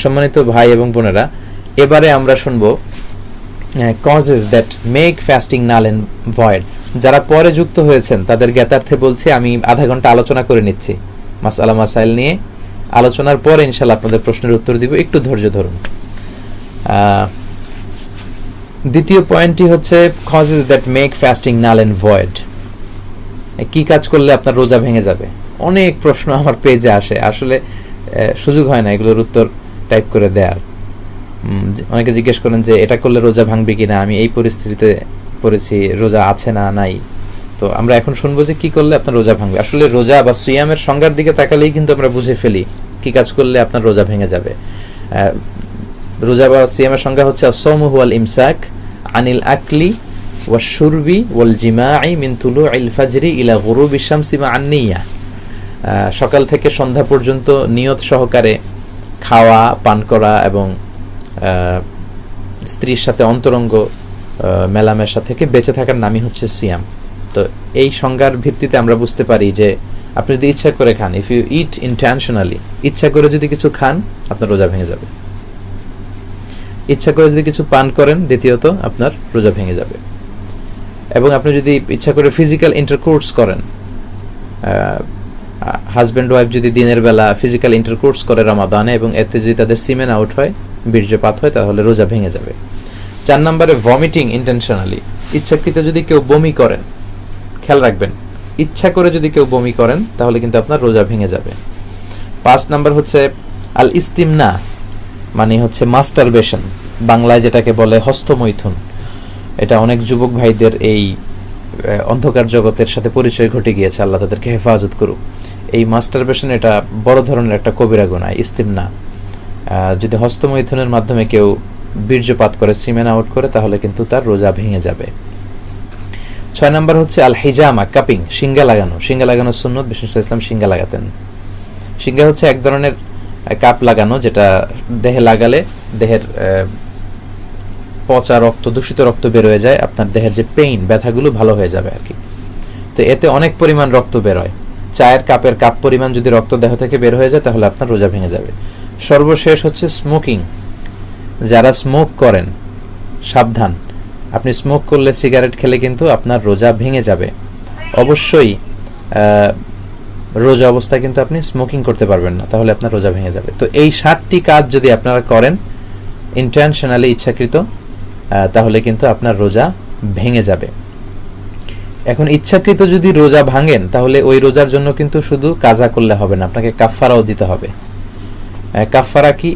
সম্মানিত ভাই এবং বোনেরা, এবারে আমরা শুনবো causes that make fasting null and void. যারা পরে যুক্ত হয়েছেন তাদের জ্ঞাতার্থে বলছি, আমি আধা ঘন্টা আলোচনা করে নিচ্ছি মাসআলা মাসাইল নিয়ে। আলোচনার পরে ইনশাআল্লাহ আপনাদের প্রশ্নের উত্তর দিব, একটু ধৈর্য ধরুন। দ্বিতীয় পয়েন্টটি হচ্ছে causes that make fasting null and void. কি কাজ করলে আপনার রোজা ভেঙে যাবে? অনেক প্রশ্ন আমার পেজে আসে, আসলে সুযোগ হয় না এগুলোর উত্তর টাইপ করে দেওয়ার। অনেকে জিজ্ঞেস করেন যে এটা করলে রোজা ভাঙবে কিনা, আমি এই পরিস্থিতিতে পড়েছি, রোজা আছে না নাই। তো আমরা এখন শুনবো যে কি করলে আপনার রোজা ভাঙবে। আসলে রোজা বা সিয়ামের সংজ্ঞার দিকে তাকালেই কিন্তু আমরা বুঝে ফেলি কি কাজ করলে আপনার রোজা ভেঙে যাবে। রোজা বা সিয়ামের সংজ্ঞা হচ্ছে আসসাওমু হুয়াল ইমসাক আনিল আকলি ওয়াশ শুরবি ওয়াল জিমাই মিন তুলুইল ফাজরি ইলা গুরুবিশ শামসি মা আন-নিয়া। সকাল থেকে সন্ধ্যা পর্যন্ত নিয়ত সহকারে খাওয়া, পান করা এবং স্ত্রীর সাথে অন্তরঙ্গ মেলামেশা থেকে বেঁচে থাকার নামই হচ্ছে সিয়াম। তো এই সংজ্ঞার ভিত্তিতে আমরা বুঝতে পারি যে আপনি যদি ইচ্ছা করে খান, ইফ ইউ ইট ইন্টেনশনালি, ইচ্ছা করে যদি কিছু খান আপনার রোজা ভেঙে যাবে। ইচ্ছা করে যদি কিছু পান করেন, দ্বিতীয়ত আপনার রোজা ভেঙে যাবে। এবং আপনি যদি ইচ্ছা করে ফিজিক্যাল ইন্টারকোর্স করেন, হাজব্যান্ড ওয়াইফ যদি দিনের বেলা ফিজিক্যাল ইন্টারকোর্স করে রমাদানে এবং এতে যদি তাদের সিমেন আউট হয়, বীর্যপাত হয়, তাহলে রোজা ভেঙে যাবে। 4 নম্বরে ভমিটিং ইন্টেনশনালি, ইচ্ছাকৃত যদি কেউ বমি করেন, খেয়াল রাখবেন ইচ্ছা করে যদি কেউ বমি করেন তাহলে কিন্তু আপনার রোজা ভেঙে যাবে। 5 নম্বর হচ্ছে আল ইস্তিমনা, মানে হচ্ছে মাস্টারবেশন, বাংলায় যেটাকে বলে হস্তমৈথুন। এটা অনেক যুবক ভাইদের এই অন্ধকার জগতের সাথে পরিচয় ঘটে গিয়েছে, আল্লাহ তাদেরকে হেফাজত করুক। এই মাস্টারবেশন এটা বড় ধরনের একটা কবিরা গুনাহ, ইস্তিমনা। যদি হস্তমৈথুনের মাধ্যমে কেউ বীর্যপাত করে, সিমেন আউট করে, তাহলে কিন্তু তার রোজা ভেঙে যাবে। 6 নম্বর হচ্ছে আল হিজামা, কাপিং, শিঙ্গা লাগানো। শিঙ্গা লাগানো সুন্নত, বিষ্ণু ইসলাম শিঙ্গা লাগাতেন। শিঙ্গা হচ্ছে এক ধরনের কাপ লাগানো, যেটা দেহে লাগালে দেহের পচা রক্ত, দূষিত রক্ত বের হয়ে যায়, আপনার দেহের যে পেইন, ব্যথাগুলো ভালো হয়ে যাবে আর কি। তো এতে অনেক পরিমাণ রক্ত বের হয়। চায়ের কাপের কাপ পরিমাণ যদি রক্ত দেহ থেকে বের হয়ে যায় তাহলে আপনার রোজা ভেঙে যাবে। সর্বশেষ হচ্ছে স্মোকিং। যারা স্মোক করেন সাবধান, আপনি স্মোক করলে, সিগারেট খেলে কিন্তু আপনার রোজা ভেঙে যাবে। অবশ্যই রোজা অবস্থায় কিন্তু আপনি স্মোকিং করতে পারবেন না, তাহলে আপনার রোজা ভেঙে যাবে। তো এই 7টি কাজ যদি আপনারা করেন ইন্টেনশনালি, ইচ্ছাকৃত, তাহলে কিন্তু আপনার রোজা ভেঙে যাবে। এখন ইচ্ছাকৃত যদি রোজা ভাঙেন তাহলে ওই রোজার জন্য কিন্তু শুধু কাজা করলে হবে না, আপনাকে কাফফারাও দিতে হবে। কাফফারা কি?